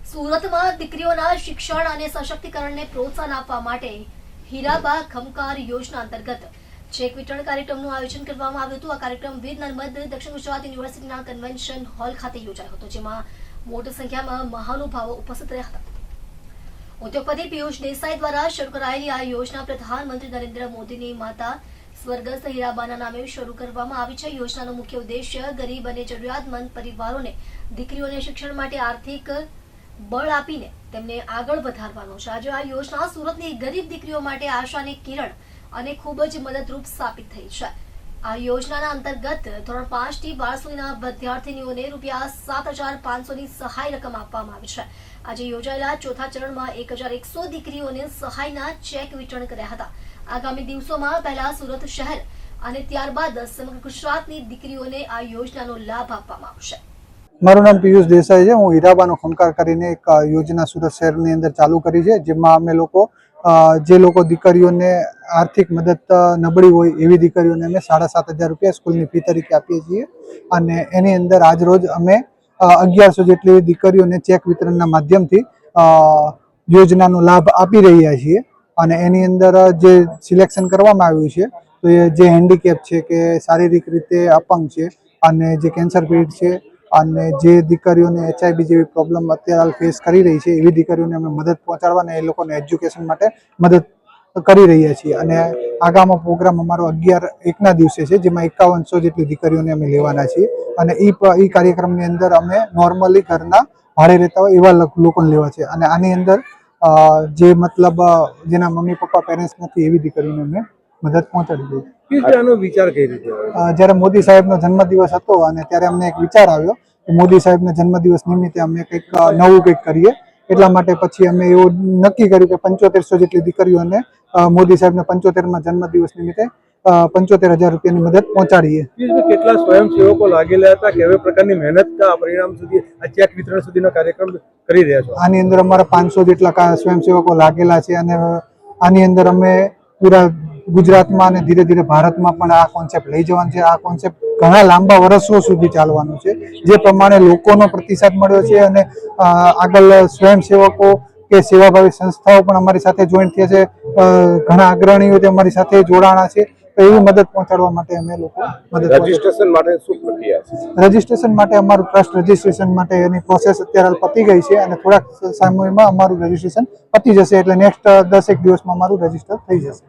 સુરતમાં દીકરીઓના શિક્ષણ અને સશક્તિકરણને પ્રોત્સાહન આપવા માટે હીરાબા ખમકાર યોજના અંતર્ગત ચેક વિતરણ કાર્યક્રમનું આયોજન કરવામાં આવ્યું હતું। આ કાર્યક્રમ વીર નર્મદ દક્ષિણ ગુજરાત યુનિવર્સિટીના કન્વેન્શન હોલ ખાતે યોજાયો હતો, જેમાં મોટી સંખ્યામાં મહાનુભાવો ઉપસ્થિત રહ્યા હતા। ઉદ્યોગપતિ પિયુષ દેસાઈ દ્વારા શરૂ કરાયેલી આ યોજના પ્રધાનમંત્રી નરેન્દ્ર મોદીની માતા સ્વર્ગસ્થ હીરાબાના નામે શરૂ કરવામાં આવી છે। યોજનાનો મુખ્ય ઉદ્દેશ્ય ગરીબ અને જરૂરિયાતમંદ પરિવારોને દીકરીઓને શિક્ષણ માટે આર્થિક બળ આપીને તેમને આગળ વધારવાનો છે। આજે આ યોજના સુરતની ગરીબ દીકરીઓ માટે આશાની કિરણ અને ખૂબ જ મદદરૂપ સાબિત થઈ છે। આ યોજનાના અંતર્ગત ધોરણ 5 થી 12 સુધીના વિદ્યાર્થીનીઓને ₹7,500 ની સહાય રકમ આપવામાં આવી છે। આજે યોજાયેલા ચોથા ચરણમાં 1,100 દીકરીઓને સહાયના ચેક વિતરણ કર્યા હતા। આગામી દિવસોમાં પહેલા સુરત શહેર અને ત્યારબાદ સમગ્ર ગુજરાતની દીકરીઓને આ યોજનાનો લાભ આપવામાં આવશે। મારું નામ પિયુષ દેસાઈ છે। હું હીરાબાનો ખમકાર કરીને એક યોજના સુરત શહેરની અંદર ચાલુ કરી છે, જેમાં અમે લોકો જે લોકો દીકરીઓને આર્થિક મદદ નબળી હોય એવી દીકરીઓને અમે ₹7,500 સ્કૂલની ફી તરીકે આપીએ છીએ। અને એની અંદર આજ રોજ અમે 1100 જેટલી દીકરીઓને ચેક વિતરણના માધ્યમથી યોજનાનો લાભ આપી રહ્યા છીએ। અને એની અંદર જે સિલેક્શન કરવામાં આવ્યું છે, તો એ જે હેન્ડીકેપ છે કે શારીરિક રીતે અપંગ છે અને જે કેન્સર પીડિત છે અને જે દીકરીઓને HIV જેવી પ્રોબ્લેમ અત્યારે ફેસ કરી રહી છે, એવી દીકરીઓને અમે મદદ પહોંચાડવા અને એ લોકોને એજ્યુકેશન માટે મદદ કરી રહ્યા છીએ। અને આગામી પ્રોગ્રામ અમારો 11/1ના દિવસે છે, જેમાં 5100 જેટલી દીકરીઓને અમે લેવાના છીએ। અને એ કાર્યક્રમની અંદર અમે નોર્મલી ઘરના ભાડે રહેતા હોય એવા લોકોને લેવા છે। અને આની અંદર જે મતલબ જેના મમ્મી પપ્પા પેરેન્ટ્સ નથી એવી દીકરીઓને અમે મદદ પહોંચાડી દઈએ। આનો વિચાર કઈ રીતે આવ્યો? જ્યારે મોદી સાહેબનો જન્મદિવસ હતો અને ત્યારે અમને એક વિચાર આવ્યો કે મોદી સાહેબના જન્મદિવસ નિમિત્તે અમે કંઈક નવું કંઈક કરીએ। એટલા માટે પછી અમે એવું નક્કી કર્યું કે 7500 જેટલી દીકરીઓને મોદી સાહેબના 75મા જન્મદિવસ નિમિત્તે ₹75,000ની મદદ પહોંચાડીએ। કેટલા સ્વયંસેવકો લાગેલા હતા, કેવા પ્રકારની મહેનત આ પરિણામ સુધી આ ચેક વિતરણ સુધીનો કાર્યક્રમ કરી રહ્યા છો? આની અંદર અમારા 500 જેટલા સ્વયંસેવકો લાગેલા છે અને આની અંદર અમે પૂરા ગુજરાતમાં અને ધીરે ધીરે ભારતમાં પણ આ કોન્સેપ્ટ લઈ જવાનું છે। આ કોન્સેપ્ટ ઘણા લાંબા વર્ષો સુધી ચાલવાનું છે, જે પ્રમાણે લોકોનો પ્રતિસાદ મળ્યો છે અને આગળ સ્વયંસેવકો કે સેવાભાવી સંસ્થાઓ પણ અમારી સાથે જોઈન્ટ થયા છે। ઘણા અગ્રણીઓ અમારી સાથે જોડાણા છે, તો એવી મદદ પહોંચાડવા માટે અમે લોકો રજીસ્ટ્રેશન માટે શું પ્રક્રિયા છે? રજીસ્ટ્રેશન માટે અમારું ટ્રસ્ટ રજીસ્ટ્રેશન માટે એની પ્રોસેસ અત્યારે પતી ગઈ છે અને થોડાક સમયમાં અમારું રજીસ્ટ્રેશન પતી જશે, એટલે નેક્સ્ટ 10 દિવસમાં અમારું રજીસ્ટર થઈ જશે।